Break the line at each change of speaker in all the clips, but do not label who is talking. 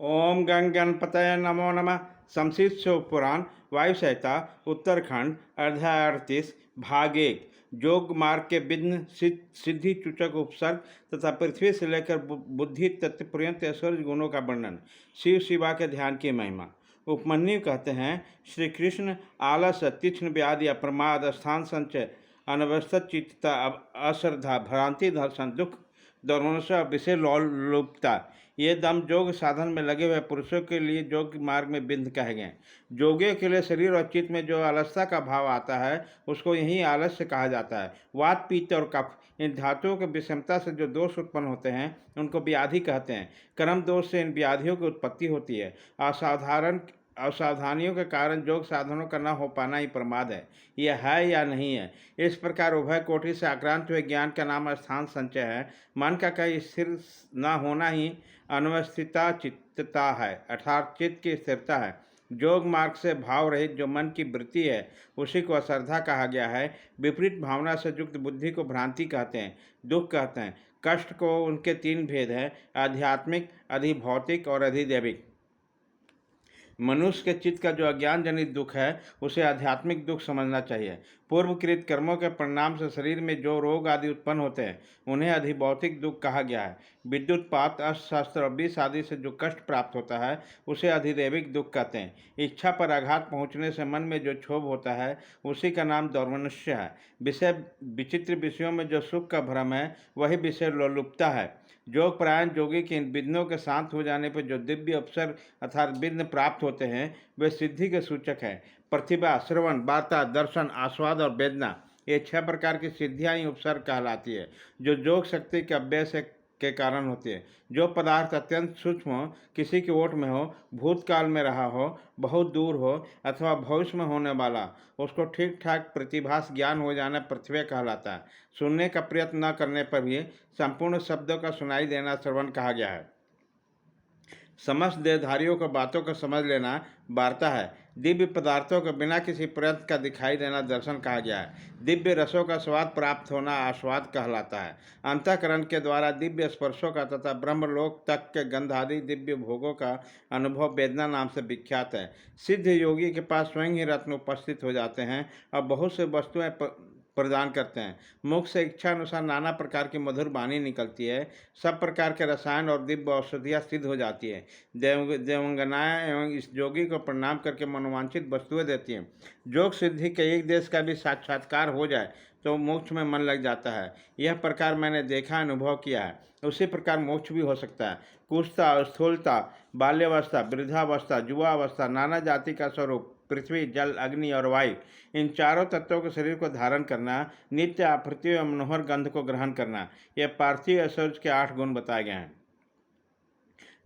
ओम गण गणपतये नमो नमः। शमशीर शिव पुराण वायु संहिता उत्तरखंड अध्याय 38 भाग 1 योग मार्ग के विघ्न सिद्धि सूचक उपसर्ग तथा पृथ्वी से लेकर बुद्धि तत्व पर्यंत ऐश्वर्य गुणों का वर्णन। शिव शिवा के ध्यान की महिमा। उपमन्यु कहते हैं, श्री कृष्ण आलस, तीक्ष्ण व्याधि, अप्रमाद, स्थान संचय, अनवस्थित चित्तता, अश्रद्धा, भ्रांति, दर्शन, दुख, दुर्मनुष्य, विषय लोलुपता, ये दम योग साधन में लगे हुए पुरुषों के लिए योग मार्ग में बिंद कहे गए। योगियों के लिए शरीर और चित्त में जो आलस्यता का भाव आता है उसको यही आलस्य कहा जाता है। वात, पित्त और कफ, इन धातुओं की विषमता से जो दोष उत्पन्न होते हैं उनको व्याधि कहते हैं। कर्म दोष से इन व्याधियों की उत्पत्ति होती है। असावधानियों के कारण योग साधनों का न हो पाना ही प्रमाद है। यह है या नहीं है। इस प्रकार उभय कोटि से आक्रांत हुए ज्ञान का नाम स्थान संचय है। मन का कहीं स्थिर न होना ही अनवस्थिता चित्तता है, अर्थात चित्त की स्थिरता है। योग मार्ग से भाव रहित जो मन की वृत्ति है उसी को अश्रद्धा कहा गया है। विपरीत भावना से युक्त बुद्धि को भ्रांति कहते हैं, दुख कहते हैं। कष्ट को उनके तीन भेद हैं, आध्यात्मिक, अधिभौतिक और अधिदैविक। मनुष्य के चित्त का जो अज्ञान जनित दुख है उसे आध्यात्मिक दुख समझना चाहिए। पूर्वकृत कर्मों के परिणाम से शरीर में जो रोग आदि उत्पन्न होते हैं उन्हें अधिभौतिक दुख कहा गया है। विद्युतपात, अस्त्र और विष आदि से जो कष्ट प्राप्त होता है उसे अधिदैविक दुख कहते हैं। इच्छा पर आघात पहुँचने से मन में जो क्षोभ होता है उसी का नाम दौर्मनुष्य है। विषय विचित्र विषयों में जो सुख का भ्रम है वही विषय लोलुपता है। योग परायण योगी के इन विघ्नों के शांत हो जाने पर जो दिव्य अवसर अर्थात विघ्न प्राप्त होते हैं वे सिद्धि के सूचक हैं। प्रतिभा, श्रवण, वार्ता, दर्शन, आस्वाद और वेदना, ये 6 प्रकार की सिद्धियां ही उपसर्ग कहलाती है जो योग शक्ति के अभ्यास के कारण होती है। जो पदार्थ अत्यंत सूक्ष्म हो, किसी के ओट में हो, भूतकाल में रहा हो, बहुत दूर हो अथवा भविष्य में होने वाला, उसको ठीक ठाक प्रतिभास ज्ञान हो जाना पृथ्वी कहलाता है। सुनने का प्रयत्न न करने पर भी संपूर्ण शब्दों का सुनाई देना श्रवण कहा गया है। समस्त देहधारियों को बातों को समझ लेना वार्ता है। दिव्य पदार्थों को बिना किसी प्रयत्न का दिखाई देना दर्शन कहा गया है। दिव्य रसों का स्वाद प्राप्त होना आस्वाद कहलाता है। अंतःकरण के द्वारा दिव्य स्पर्शों का तथा ब्रह्मलोक तक के गंध आदि दिव्य भोगों का अनुभव वेदना नाम से विख्यात है। सिद्ध योगी के पास स्वयं ही रत्न उपस्थित हो जाते हैं और बहुत से वस्तुएं प्रदान करते हैं। मुख से इच्छा अनुसार नाना प्रकार की मधुर वाणी निकलती है। सब प्रकार के रसायन और दिव्य औषधियाँ सिद्ध हो जाती है। देवंगनाएँ एवं इस योगी को प्रणाम करके मनोवांछित वस्तुएं देती हैं। योग सिद्धि के एक देश का भी साक्षात्कार हो जाए तो मोक्ष में मन लग जाता है। यह प्रकार मैंने देखा, अनुभव किया है। उसी प्रकार मोक्ष भी हो सकता है। कुष्ठता, स्थूलता, बाल्यावस्था, वृद्धावस्था, युवावस्था, नाना जाति का स्वरूप, पृथ्वी, जल, अग्नि और वायु, इन चारों तत्वों के शरीर को धारण करना, नित्य अपृथ्वी और मनोहर गंध को ग्रहण करना, यह पार्थिव ऐश्वर्य के 8 गुण बताए गए हैं।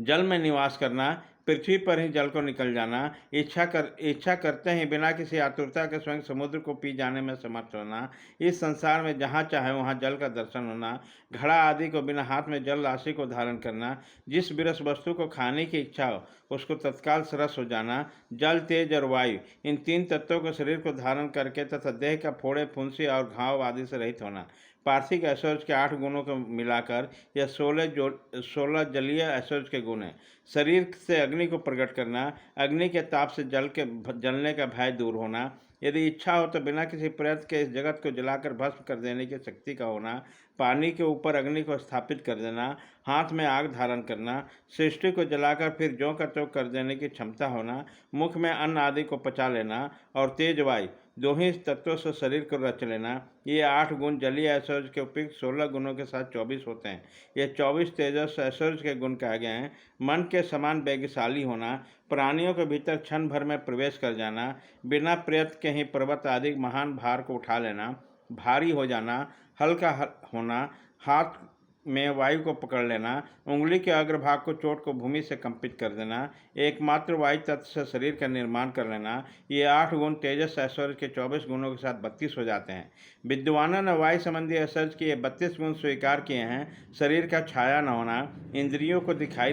जल में निवास करना, पृथ्वी पर ही जल को निकल जाना, इच्छा करते ही बिना किसी आतुरता के स्वयं समुद्र को पी जाने में समर्थ होना, इस संसार में जहाँ चाहे वहाँ जल का दर्शन होना, घड़ा आदि को बिना हाथ में जल राशि को धारण करना, जिस विरस वस्तु को खाने की इच्छा हो उसको तत्काल सरस हो जाना, जल, तेज और वायु, इन 3 तत्वों को शरीर को धारण करके तथा देह का फोड़े, फुंसी और घाव आदि से रहित होना। पार्थिव ऐश्वर्य के 8 गुणों को मिलाकर यह 16 जलीय ऐश्वर्य के गुण हैं। शरीर से अग्नि को प्रकट करना, अग्नि के ताप से जलने का भय दूर होना, यदि इच्छा हो तो बिना किसी प्रयत्न के इस जगत को जलाकर भस्म कर देने की शक्ति का होना, पानी के ऊपर अग्नि को स्थापित कर देना, हाथ में आग धारण करना, सृष्टि को जलाकर फिर ज्यों का त्यों कर देने की क्षमता होना, मुख में अन्न आदि को पचा लेना और तेज वायु, 2 ही तत्वों से शरीर को रच लेना, ये 8 गुण जलीय ऐश्वर्य के उपयुक्त 16 गुणों के साथ 24 होते हैं। ये 24 तेजस ऐश्वर्य के गुण कहे गए हैं। मन के समान वेगशाली होना, प्राणियों के भीतर क्षण भर में प्रवेश कर जाना, बिना प्रयत्न के ही पर्वत आदि महान भार को उठा लेना, भारी हो जाना, हल्का होना, हाथ में वायु को पकड़ लेना, उंगली के अग्रभाग को चोट को भूमि से कंपित कर देना, एकमात्र वायु तत्व से शरीर का निर्माण कर लेना, ये 8 गुण तेजस ऐश्वर्य के 24 गुणों के साथ 32 हो जाते हैं। विद्वानों ने वायु संबंधी ऐश्वर्य के ये 32 गुण स्वीकार किए हैं। शरीर का छाया न होना, इंद्रियों को दिखाई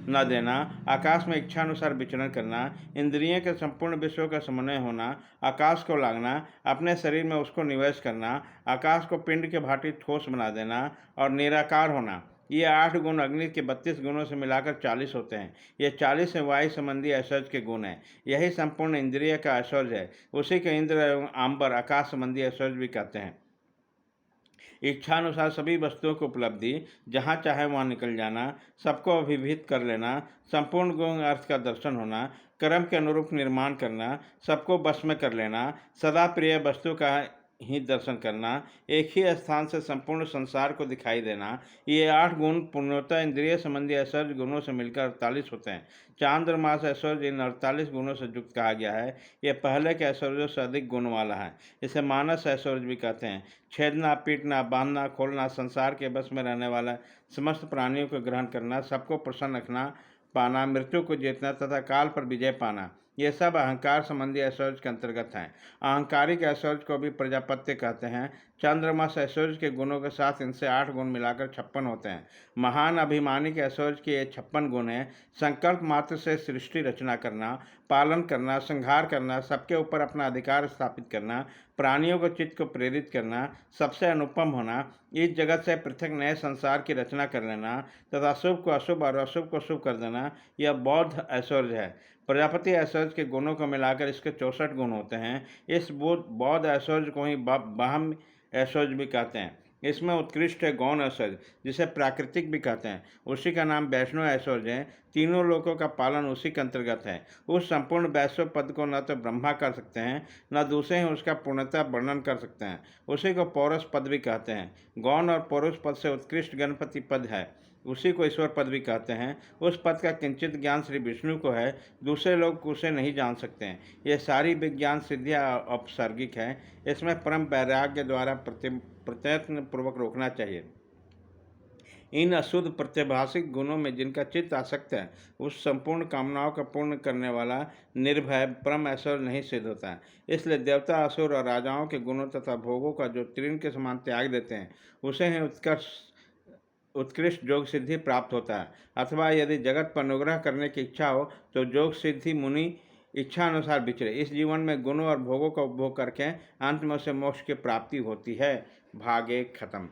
न देना, आकाश में इच्छानुसार विचरण करना, इंद्रियों के संपूर्ण विषयों का समन्वय होना, आकाश को लागना, अपने शरीर में उसको निवेश करना, आकाश को पिंड के भांति ठोस बना देना और निराकार होना, ये 8 गुण अग्नि के 32 गुणों से मिलाकर 40 होते हैं। ये 40 वायु संबंधी ऐश्वर्य के गुण हैं। यही संपूर्ण इंद्रिय का ऐश्वर्य है। उसी के इंद्र एवं आंबर आकाश संबंधी ऐश्वर्य भी कहते हैं। इच्छानुसार सभी वस्तुओं की उपलब्धि, जहाँ चाहे वहाँ निकल जाना, सबको अभिभूत कर लेना, संपूर्ण गुण अर्थ का दर्शन होना, कर्म के अनुरूप निर्माण करना, सबको बस में कर लेना, सदा प्रिय वस्तु का ही दर्शन करना, एक ही स्थान से संपूर्ण संसार को दिखाई देना, ये 8 गुण पूर्णतः इंद्रिय संबंधी ऐश्वर्य गुणों से मिलकर 48 होते हैं। चांद्रमास ऐश्वर्य इन 48 गुणों से युक्त कहा गया है। यह पहले के ऐश्वर्यों से अधिक गुण वाला है। इसे मानस ऐश्वर्य भी कहते हैं। छेदना, पीटना, बांधना, खोलना, संसार के बस में रहने वाला समस्त प्राणियों को ग्रहण करना, सबको प्रसन्न रखना, पाना, मृत्यु को जीतना तथा काल पर विजय पाना, ये सब अहंकार संबंधी ऐश्वर्य के अंतर्गत हैं। अहंकारिक ऐश्वर्य को भी प्रजापत्य कहते हैं। चंद्रमास ऐश्वर्य के गुणों के साथ इनसे 8 गुण मिलाकर 56 होते हैं। महान अभिमानी के ऐश्वर्य के ये 56 गुण हैं। संकल्प मात्र से सृष्टि रचना करना, पालन करना, संहार करना, सबके ऊपर अपना अधिकार स्थापित करना, प्राणियों को चित्त को प्रेरित करना, सबसे अनुपम होना, इस जगत से पृथक नए संसार की रचना कर लेना तथा शुभ को अशुभ और अशुभ को शुभ कर देना, यह बौद्ध ऐश्वर्य है। प्रजापति ऐश्वर्य के गुणों को मिलाकर इसके 64 गुण होते हैं। इस बौद्ध ऐश्वर्य को ही ब्रह्म ऐश्वर्य भी कहते हैं। इसमें उत्कृष्ट है गौण ऐश्वर्य, जिसे प्राकृतिक भी कहते हैं। उसी का नाम वैष्णव ऐश्वर्य है। तीनों लोकों का पालन उसी के अंतर्गत है। उस संपूर्ण वैष्णव पद को न तो ब्रह्मा कर सकते हैं, न दूसरे ही उसका पूर्णतः वर्णन कर सकते हैं। उसी को पौरुष पद भी कहते हैं। गौण और पौरुष पद से उत्कृष्ट गणपति पद है, उसी को ईश्वर पद भी कहते हैं। उस पद का किंचित ज्ञान श्री विष्णु को है, दूसरे लोग उसे नहीं जान सकते हैं। ये सारी विज्ञान सिद्धियाँ औपसर्गिक है। इसमें परम वैराग्य द्वारा प्रयत्न पूर्वक रोकना चाहिए। इन अशुद्ध प्रतिभाषिक गुणों में जिनका चित्त आसक्त है, उस संपूर्ण कामनाओं का पूर्ण करने वाला निर्भय परम ऐश्वर्य नहीं सिद्ध होता है। इसलिए देवता, असुर और राजाओं के गुणों तथा भोगों का जो तृण के समान त्याग देते हैं, उसे ही उत्कृष्ट योग सिद्धि प्राप्त होता है। अथवा यदि जगत पर अनुग्रह करने की इच्छा हो तो योग सिद्धि मुनि इच्छा अनुसार विचरे। इस जीवन में गुणों और भोगों का उपभोग करके अंत में उसे मोक्ष की प्राप्ति होती है। भाग 1 खत्म।